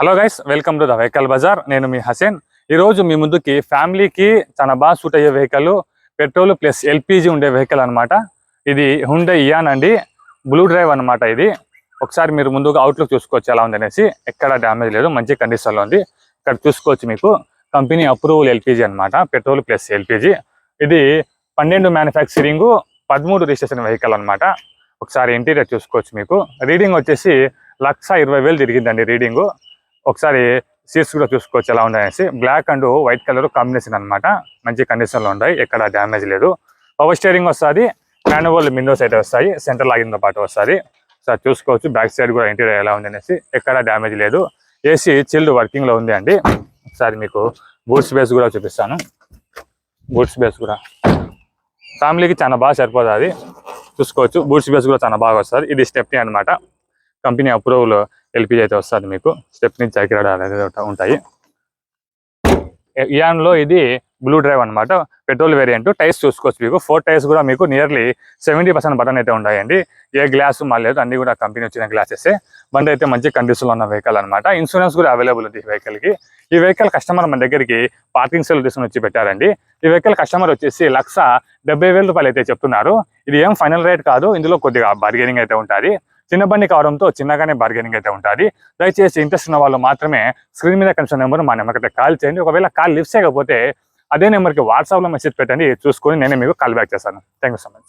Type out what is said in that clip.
Hello guys, welcome to the vehicle bazaar. నేను మీ హసేన్. ఈరోజు మీ ముందుకి ఫ్యామిలీకి చాలా బాగా సూట్ అయ్యే వెహికల్, పెట్రోల్ ప్లస్ ఎల్పిజి ఉండే వెహికల్ అనమాట. ఇది హుండై ఇయాన్ అండి, బ్లూ డ్రైవ్ అనమాట. ఇది ఒకసారి మీరు ముందుగా అవుట్లుక్ చూసుకోవచ్చు ఎలా ఉందనేసి. ఎక్కడ డ్యామేజ్ లేదు, మంచి కండిషన్లో ఉంది. ఇక్కడ చూసుకోవచ్చు, మీకు కంపెనీ అప్రూవల్ ఎల్పిజి అనమాట, పెట్రోల్ ప్లస్ ఎల్పిజి. ఇది 12 మ్యానుఫ్యాక్చరింగ్, 13 రిజిస్ట్రేషన్ వెహికల్ అనమాట. ఒకసారి ఇంటీరియర్ చూసుకోవచ్చు. మీకు రీడింగ్ వచ్చేసి 1,20,000 తిరిగిందండి రీడింగు. ఒకసారి సీట్స్ కూడా చూసుకోవచ్చు ఎలా ఉన్నాయనేసి. Black and white colour combination అనమాట. మంచి కండిషన్లో ఉన్నాయి, ఎక్కడ డ్యామేజ్ లేదు. పవర్ స్టీరింగ్ వస్తుంది, మాన్యువల్ విండోస్ అయితే వస్తాయి, సెంటర్ లాగిన్తో పాటు వస్తుంది. సార్ చూసుకోవచ్చు బ్యాక్ సైడ్ కూడా ఇంటీరియర్ ఎలా ఉంది అనేసి. ఎక్కడ డ్యామేజ్ లేదు. ఏసీ చిల్డ్ వర్కింగ్లో ఉంది అండి. ఒకసారి మీకు బూట్స్ బేస్ కూడా చూపిస్తాను. బూట్స్ బేస్ కూడా ఫ్యామిలీకి చాలా బాగా సరిపోతుంది. చూసుకోవచ్చు బూట్స్ బేస్ కూడా చాలా బాగా వస్తుంది. ఇది స్టెప్నీ అనమాట, కంపెనీ అప్రూవల్ ఎల్పిజి అయితే వస్తుంది. మీకు స్టెప్ నుంచి చక్రాలు అనేది ఉంటాయి. ఇయాన్లో ఇది బ్లూ డ్రైవ్ అనమాట, పెట్రోల్ వేరియంట్. టైర్స్ చూసుకోవచ్చు, మీకు 4 టైర్స్ కూడా మీకు నియర్లీ 70% బటన్ అయితే ఉంటాయండి. ఏ గ్లాసు లేదు, అన్ని కూడా కంపెనీ వచ్చిన గ్లాసెస్. బండి అయితే మంచి కండిషన్లో ఉన్న వెహికల్ అనమాట. ఇన్సూరెన్స్ కూడా అవైలబుల్ ఉంది ఈ వెహికల్కి. ఈ వెహికల్ కస్టమర్ మన దగ్గరికి పార్కింగ్ సెల్ తీసుకుని వచ్చి పెట్టారండి. ఈ వెహికల్ కస్టమర్ వచ్చేసి 1,70,000 రూపాయలు అయితే చెప్తున్నారు. ఇది ఏం ఫైనల్ రేట్ కాదు, ఇందులో కొద్దిగా బార్గెనింగ్ అయితే ఉంటుంది. చిన్న బండి కావడంతో చిన్నగానే బార్గెనింగ్ అయితే ఉంటుంది. దయచేసి ఇంట్రెస్ట్ ఉన్న వాళ్ళు మాత్రమే స్క్రీన్ మీద కనిపిస్తున్న నెంబర్ మా నెంబర్కి కాల్ చేయండి. ఒకవేళ కాల్ లిఫ్ట్ చేయకపోతే అదే నెంబర్కి వాట్సాప్లో మెసేజ్ పెట్టండి, చూసుకొని నేనే మీకు కాల్ బ్యాక్ చేస్తాను. Thank you so much.